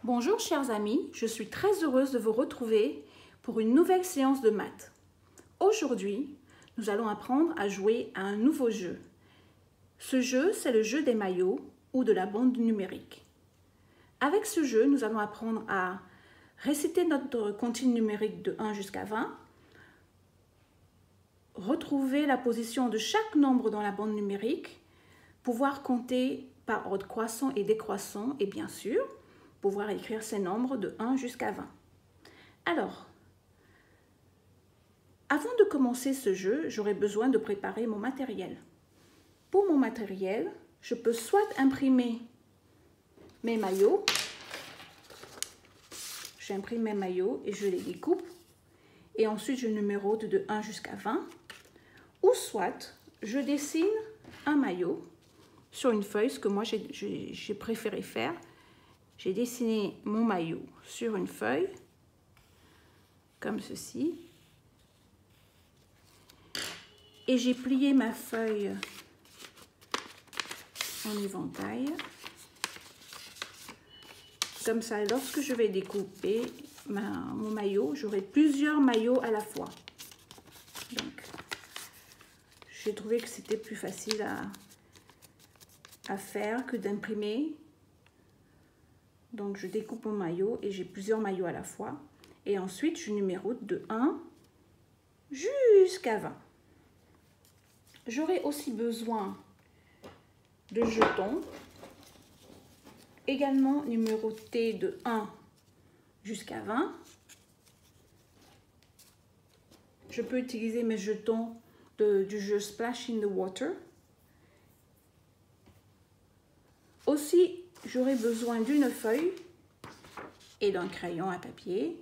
Bonjour chers amis, je suis très heureuse de vous retrouver pour une nouvelle séance de maths. Aujourd'hui, nous allons apprendre à jouer à un nouveau jeu. Ce jeu, c'est le jeu des maillots ou de la bande numérique. Avec ce jeu, nous allons apprendre à réciter notre comptine numérique de 1 jusqu'à 20, retrouver la position de chaque nombre dans la bande numérique, pouvoir compter par ordre croissant et décroissant et bien sûr, pouvoir écrire ces nombres de 1 jusqu'à 20. Alors, avant de commencer ce jeu, j'aurai besoin de préparer mon matériel. Pour mon matériel, je peux soit imprimer mes maillots, j'imprime mes maillots et je les découpe, et ensuite je numérote de 1 jusqu'à 20, ou soit je dessine un maillot sur une feuille, ce que moi j'ai préféré faire. J'ai dessiné mon maillot sur une feuille, comme ceci. Et j'ai plié ma feuille en éventail. Comme ça, lorsque je vais découper mon maillot, j'aurai plusieurs maillots à la fois. Donc, j'ai trouvé que c'était plus facile à faire que d'imprimer. Donc, je découpe mon maillot et j'ai plusieurs maillots à la fois. Et ensuite, je numérote de 1 jusqu'à 20. J'aurai aussi besoin de jetons, également numérotés de 1 jusqu'à 20. Je peux utiliser mes jetons du jeu Splash in the Water. Aussi, j'aurai besoin d'une feuille et d'un crayon à papier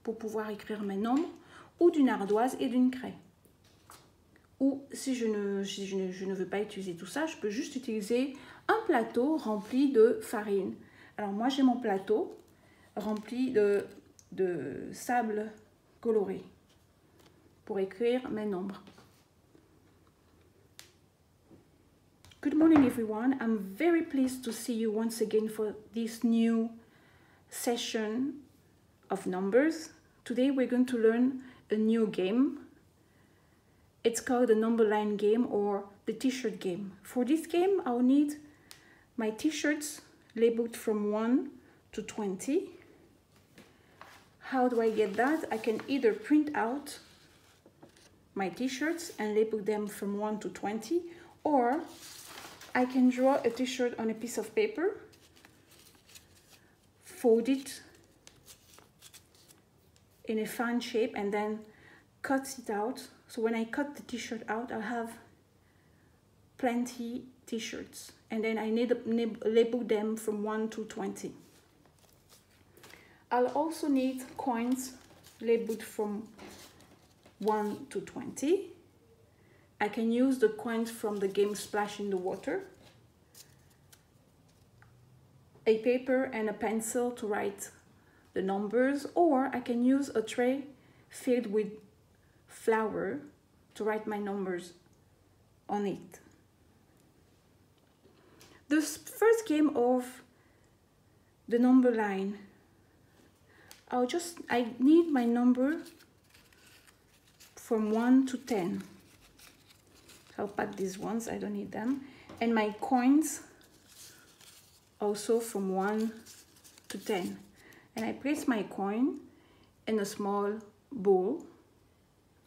pour pouvoir écrire mes nombres, ou d'une ardoise et d'une craie. Ou si je ne veux pas utiliser tout ça, je peux juste utiliser un plateau rempli de farine. Alors moi j'ai mon plateau rempli de sable coloré pour écrire mes nombres. Good morning everyone, I'm very pleased to see you once again for this new session of numbers. Today we're going to learn a new game. It's called the number line game or the t-shirt game. For this game, I'll need my t-shirts labeled from 1 to 20. How do I get that? I can either print out my t-shirts and label them from 1 to 20, or I can draw a t-shirt on a piece of paper, fold it in a fan shape, and then cut it out. So when I cut the t-shirt out, I'll have plenty t-shirts. And then I label them from 1 to 20. I'll also need coins labeled from 1 to 20. I can use the coins from the game Splash in the Water. A paper and a pencil to write the numbers, or I can use a tray filled with flour to write my numbers on it. The first game of the number line, I need my number from 1 to 10. I'll pack these ones, I don't need them. And my coins also from 1 to 10. And I place my coin in a small bowl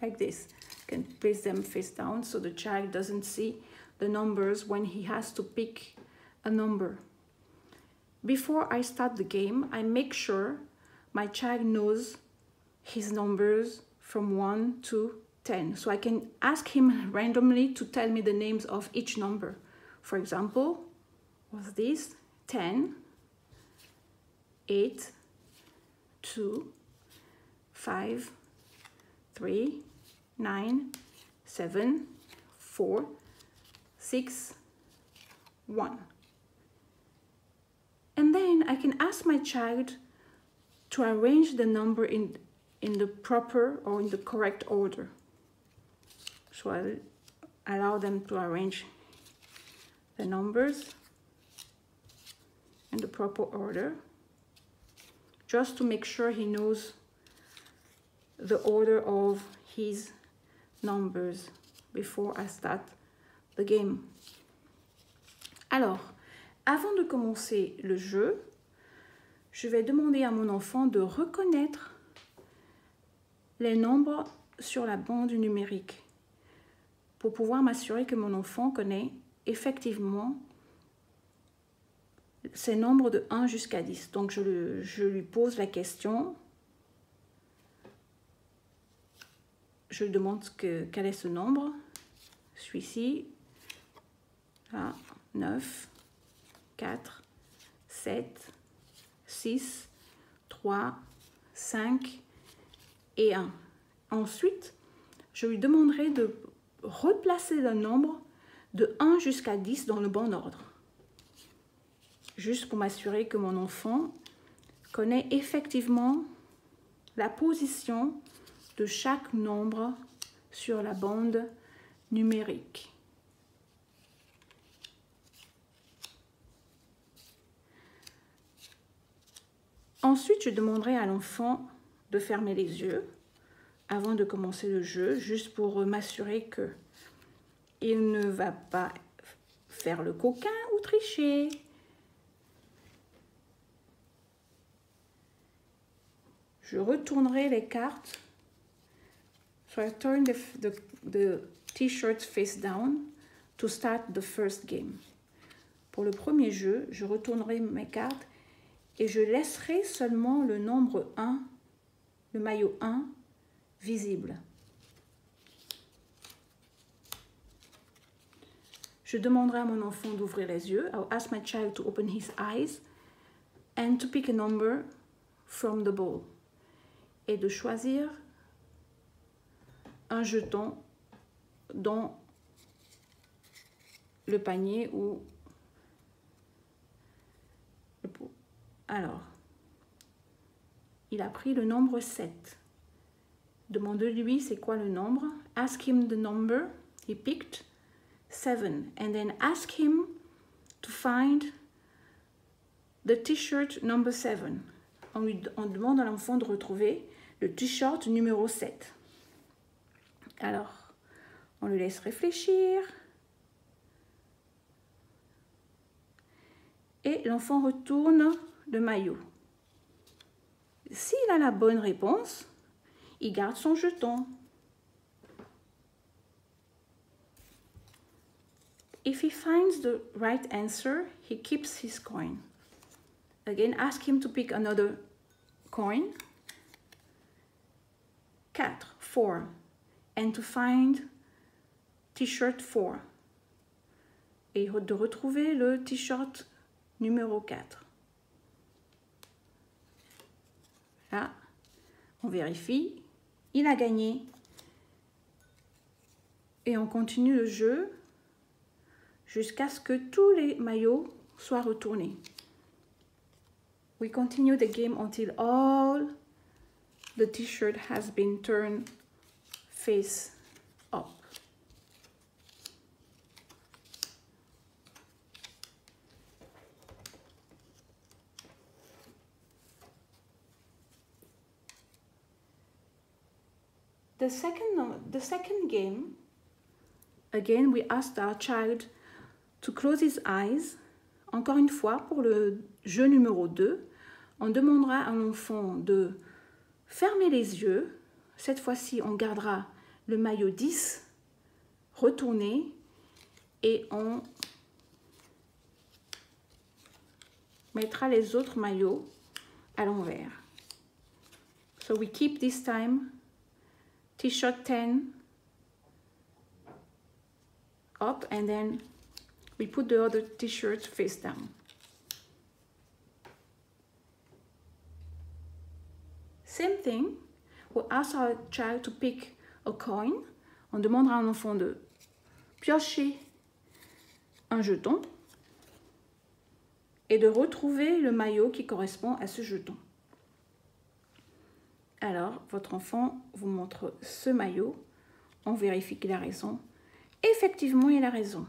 like this. You can place them face down so the child doesn't see the numbers when he has to pick a number. Before I start the game, I make sure my child knows his numbers from 1 to 10. So I can ask him randomly to tell me the names of each number. For example, what's this? 10, 8, 2, 5, 3, 9, 7, 4, 6, 1. And then I can ask my child to arrange the number in the proper or in the correct order. So I'll allow them to arrange the numbers in the proper order. just to make sure he knows the order of his numbers before I start the game. Alors, avant de commencer le jeu, je vais demander à mon enfant de reconnaître les nombres sur la bande numérique pour pouvoir m'assurer que mon enfant connaît effectivement ces nombres de 1 jusqu'à 10. Donc, je lui pose la question. Je lui demande quel est ce nombre. Celui-ci. Là, 9, 4, 7, 6, 3, 5 et 1. Ensuite, je lui demanderai de replacer le nombre de 1 jusqu'à 10 dans le bon ordre. Juste pour m'assurer que mon enfant connaît effectivement la position de chaque nombre sur la bande numérique. Ensuite, je demanderai à l'enfant de fermer les yeux avant de commencer le jeu, juste pour m'assurer qu'il ne va pas faire le coquin ou tricher. Je retournerai les cartes. So I turn the t-shirt face down to start the first game. Pour le premier jeu, je retournerai mes cartes et je laisserai seulement le nombre 1, le maillot 1, visible. Je demanderai à mon enfant d'ouvrir les yeux. I'll ask my child to open his eyes and to pick a number from the ball. Et de choisir un jeton dans le panier ou le pot. Alors, il a pris le nombre 7. Demande-lui c'est quoi le nombre. Ask him the number. He picked 7. And then ask him to find the t-shirt number 7. On demande à l'enfant de retrouver le t-shirt numéro 7. Alors, on le laisse réfléchir. Et l'enfant retourne le maillot. S'il a la bonne réponse, il garde son jeton. If he finds the right answer, he keeps his coin. Again, ask him to pick another coin. 4. And to find t-shirt 4. Et de retrouver le t-shirt numéro 4. Là, on vérifie. Il a gagné. Et on continue le jeu jusqu'à ce que tous les maillots soient retournés. We continue the game until all the t-shirt has been turned face up. The second game, again, we asked our child to close his eyes. Encore une fois, pour le jeu numéro 2, on demandera à l'enfant de fermer les yeux. Cette fois-ci, on gardera le maillot 10 retourné et on mettra les autres maillots à l'envers. So we keep this time t-shirt 10 up and then we put the other t-shirt face down. Same thing, we'll ask our child to pick a coin. On demandera à un enfant de piocher un jeton et de retrouver le maillot qui correspond à ce jeton. Alors, votre enfant vous montre ce maillot. On vérifie qu'il a raison. Effectivement, il a raison.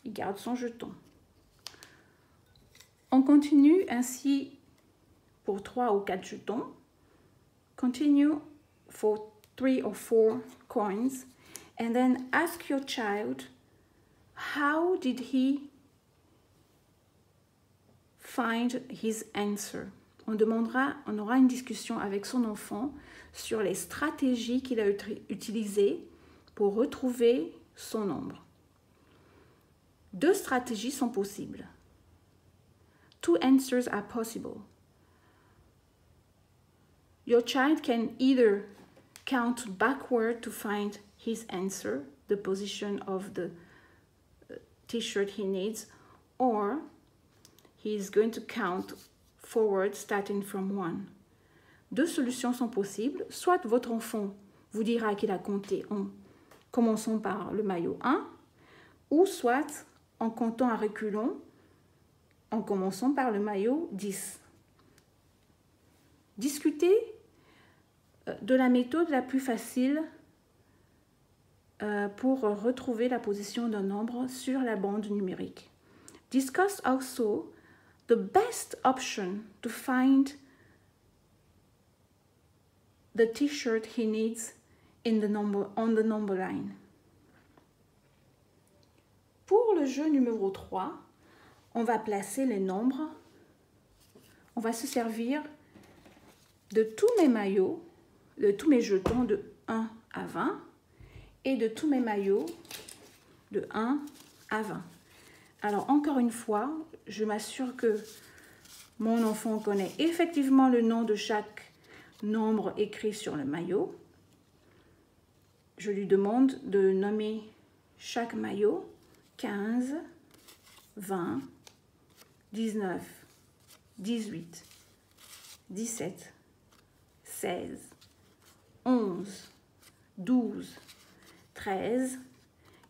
Il garde son jeton. On continue ainsi pour 3 ou 4 jetons. Continue for 3 or 4 coins. And then ask your child, how did he find his answer? On aura une discussion avec son enfant sur les stratégies qu'il a utilisées pour retrouver son nombre. 2 stratégies sont possibles. 2 answers are possible. Your child can either count backward to find his answer, the position of the t-shirt he needs, or he's going to count forward starting from 1. 2 solutions sont possibles. Soit votre enfant vous dira qu'il a compté en commençant par le maillot 1, ou soit en comptant à reculons en commençant par le maillot 10. Discutez de la méthode la plus facile pour retrouver la position d'un nombre sur la bande numérique. Discuss also the best option to find the t-shirt he needs on the number line. Pour le jeu numéro 3, on va placer les nombres. On va se servir de tous mes maillots, de tous mes jetons de 1 à 20 et de tous mes maillots de 1 à 20. Alors, encore une fois, je m'assure que mon enfant connaît effectivement le nom de chaque nombre écrit sur le maillot. Je lui demande de nommer chaque maillot 15, 20, 19, 18, 17, 16, 11, 12, 13,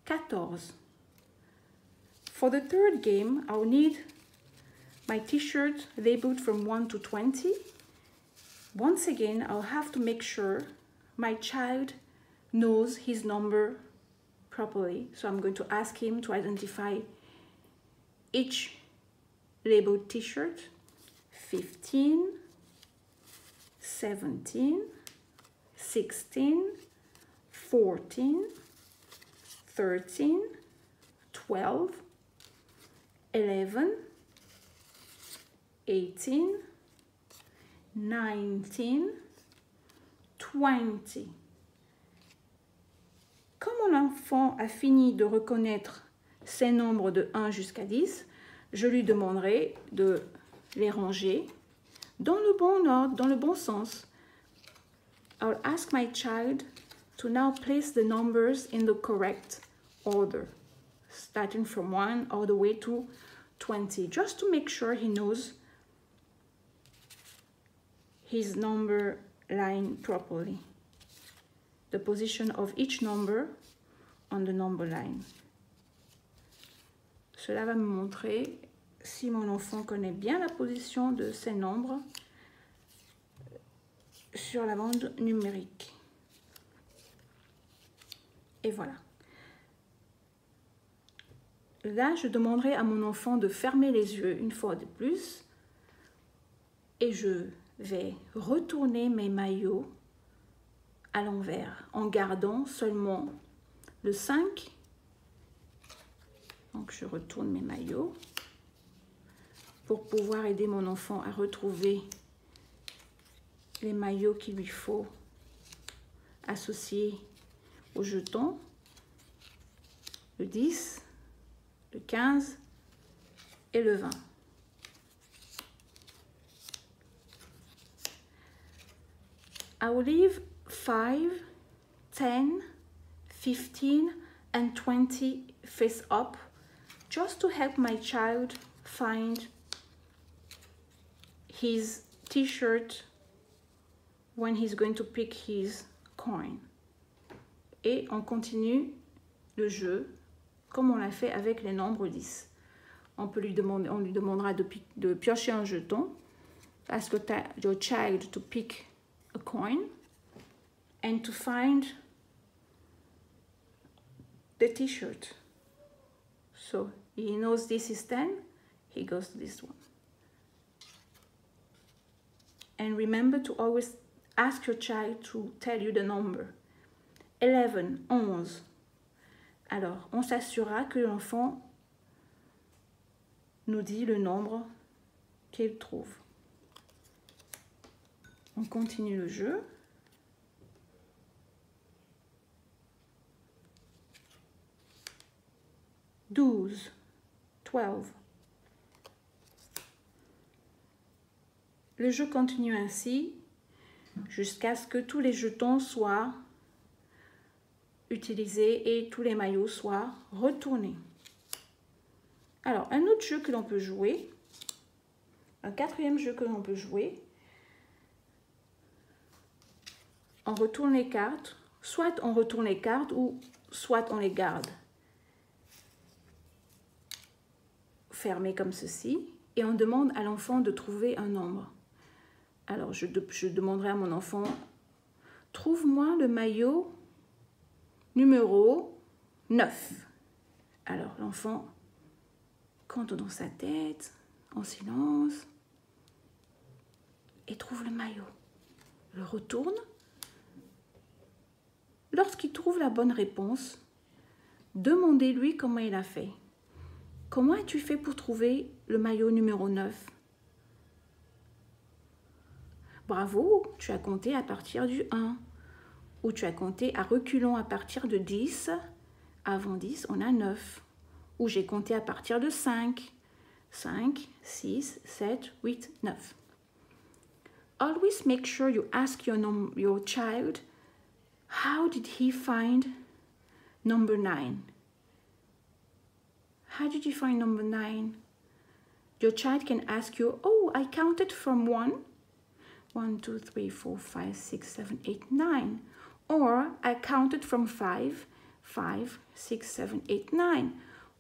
14. For the third game, I'll need my t-shirt labeled from 1 to 20. Once again, I'll have to make sure my child knows his number properly. So I'm going to ask him to identify each labeled t-shirt. 15, 17, 16, 14, 13, 12, 11, 18, 19, 20. Quand mon enfant a fini de reconnaître ces nombres de 1 jusqu'à 10, je lui demanderai de les ranger dans le bon ordre, dans le bon sens. I'll ask my child to now place the numbers in the correct order, starting from 1 all the way to 20, just to make sure he knows his number line properly, the position of each number on the number line. Cela va me montrer si mon enfant connaît bien la position de ces nombres sur la bande numérique. Et voilà. Là, je demanderai à mon enfant de fermer les yeux une fois de plus et je vais retourner mes maillots à l'envers en gardant seulement le 5. Donc, je retourne mes maillots pour pouvoir aider mon enfant à retrouver les maillots qu'il lui faut associer au jeton. Le 10, le 15 et le 20. I will leave 5, 10, 15 and 20 face up just to help my child find his t-shirt when he's going to pick his coin. Et on continue le jeu comme on l'a fait avec les nombres 10. On lui demandera de piocher un jeton. Ask your child to pick a coin and to find the t-shirt. So he knows this is 10, he goes to this one. and remember to always ask your child to tell you the number. 11, 11. Alors, on s'assurera que l'enfant nous dit le nombre qu'il trouve. On continue le jeu. « 12, 12. » Le jeu continue ainsi jusqu'à ce que tous les jetons soient utilisés et tous les maillots soient retournés. Alors, un autre jeu que l'on peut jouer, un quatrième jeu que l'on peut jouer, on retourne les cartes, soit on retourne les cartes ou soit on les garde fermées comme ceci et on demande à l'enfant de trouver un nombre. Alors, je demanderai à mon enfant, trouve-moi le maillot numéro 9. Alors, l'enfant compte dans sa tête, en silence, et trouve le maillot. Le retourne. Lorsqu'il trouve la bonne réponse, demandez-lui comment il a fait. Comment as-tu fait pour trouver le maillot numéro 9? Bravo, tu as compté à partir du 1. Ou tu as compté à reculons à partir de 10. Avant 10, on a 9. Ou j'ai compté à partir de 5. 5, 6, 7, 8, 9. Always make sure you ask your child, how did he find number 9? How did you find number 9? Your child can ask you, oh, I counted from 1. 1, 2, 3, 4, 5, 6, 7, 8, 9. Or I counted from 5, 5, 6, 7, 8, 9.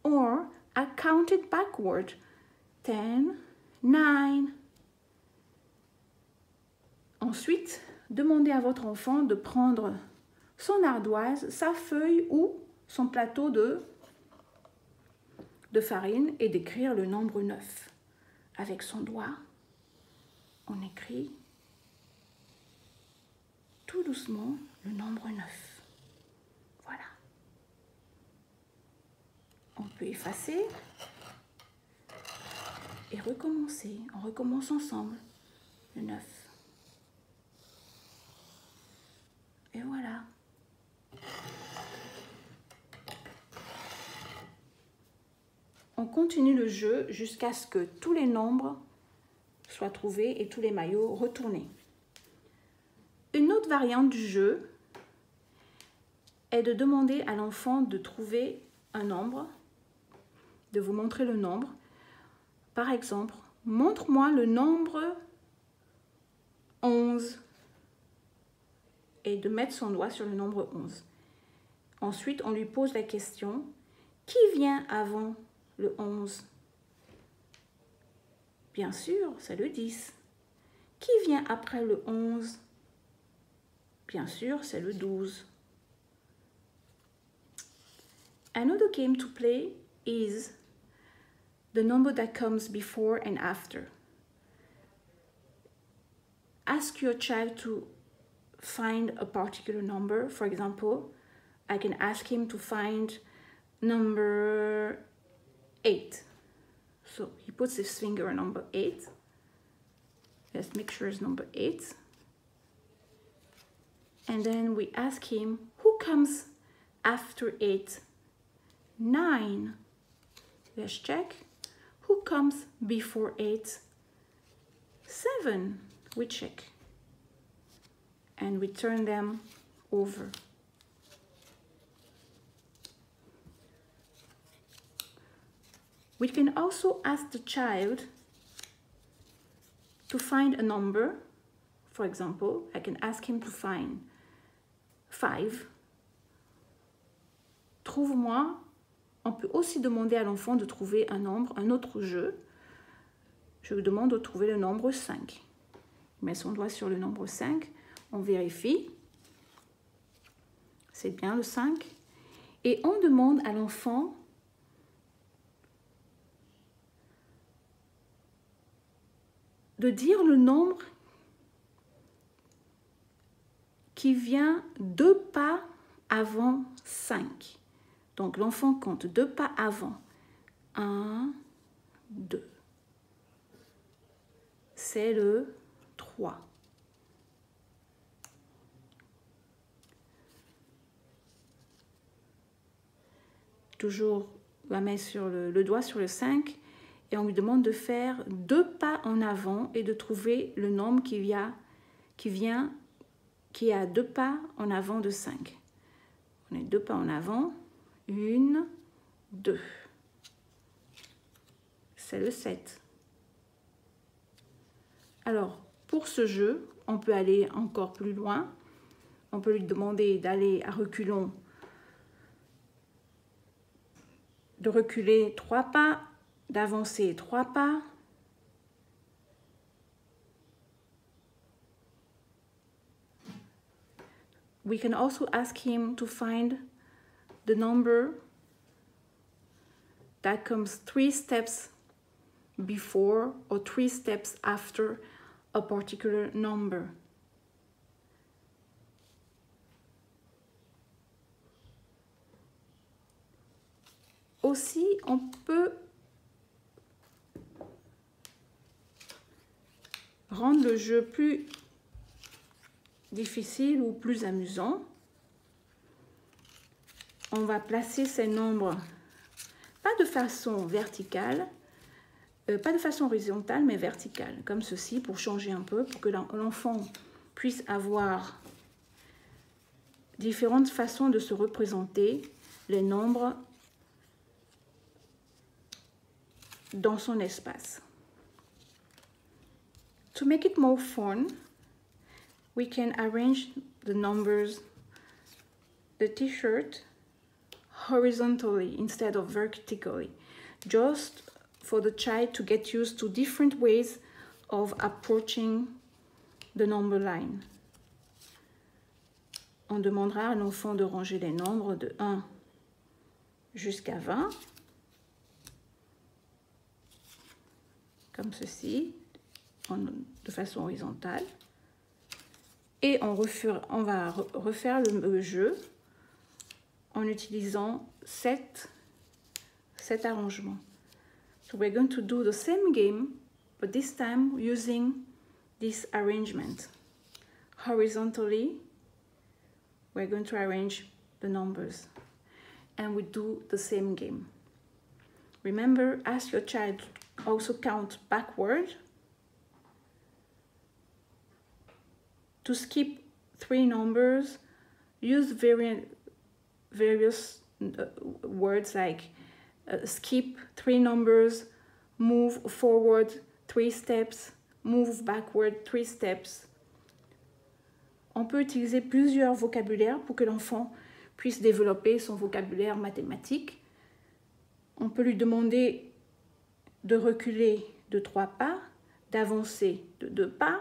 Or I counted backward, 10, 9. Ensuite, demandez à votre enfant de prendre son ardoise, sa feuille ou son plateau de farine et d'écrire le nombre 9. Avec son doigt, on écrit tout doucement le nombre 9. Voilà. On peut effacer et recommencer. On recommence ensemble le 9. Et voilà. On continue le jeu jusqu'à ce que tous les nombres soient trouvés et tous les maillots retournés. Une autre variante du jeu est de demander à l'enfant de trouver un nombre, de vous montrer le nombre. Par exemple, montre-moi le nombre 11 et de mettre son doigt sur le nombre 11. Ensuite, on lui pose la question, qui vient avant le 11? Bien sûr, c'est le 10. Qui vient après le 11? Bien sûr, c'est le 12. Another game to play is the number that comes before and after. Ask your child to find a particular number. For example, I can ask him to find number 8. So he puts his finger on number 8. Let's make sure it's number 8. And then we ask him, who comes after 8? 9. Let's check. Who comes before 8? 7. We check. And we turn them over. We can also ask the child to find a number. For example, I can ask him to find 5. Trouve-moi. On peut aussi demander à l'enfant de trouver un nombre, un autre jeu. Je lui demande de trouver le nombre 5. Il met son doigt sur le nombre 5. On vérifie. C'est bien le 5. Et on demande à l'enfant de dire le nombre qui vient 2 pas avant 5. Donc l'enfant compte 2 pas avant. 1, 2. C'est le 3. Toujours la main sur le doigt sur le 5 et on lui demande de faire 2 pas en avant et de trouver le nombre qui a 2 pas en avant de 5. On est 2 pas en avant. 1, 2. C'est le 7. Alors, pour ce jeu, on peut aller encore plus loin. On peut lui demander d'aller à reculons, de reculer 3 pas, d'avancer 3 pas. We can also ask him to find the number that comes 3 steps before or 3 steps after a particular number. Aussi, on peut rendre le jeu plus difficile ou plus amusant. On va placer ces nombres, pas de façon verticale, pas de façon horizontale, mais verticale, comme ceci, pour changer un peu, pour que l'enfant puisse avoir différentes façons de se représenter les nombres dans son espace. To make it more fun, we can arrange the numbers, the t-shirt, horizontally instead of vertically, just for the child to get used to different ways of approaching the number line. On demandera à l'enfant de ranger les nombres de 1 jusqu'à 20, comme ceci, de façon horizontale. Et on va refaire le jeu en utilisant cet arrangement. So we're going to do the same game, but this time using this arrangement. Horizontally, we're going to arrange the numbers. And we do the same game. Remember, ask your child to also count backward. To skip 3 numbers, use various words like skip 3 numbers, move forward 3 steps, move backward 3 steps. On peut utiliser plusieurs vocabulaires pour que l'enfant puisse développer son vocabulaire mathématique. On peut lui demander de reculer de 3 pas, d'avancer de 2 pas,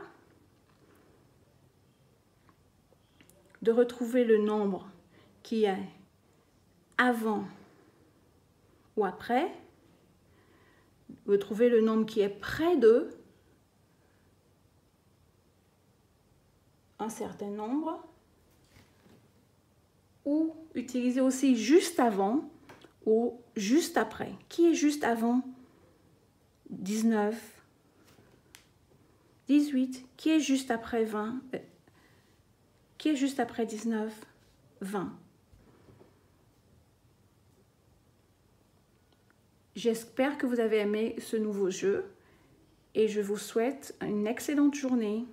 de retrouver le nombre qui est avant ou après, de trouver le nombre qui est près de un certain nombre, ou utiliser aussi juste avant ou juste après. Qui est juste avant 19, 18, qui est juste après 20, qui est juste après 19, 20. J'espère que vous avez aimé ce nouveau jeu et je vous souhaite une excellente journée.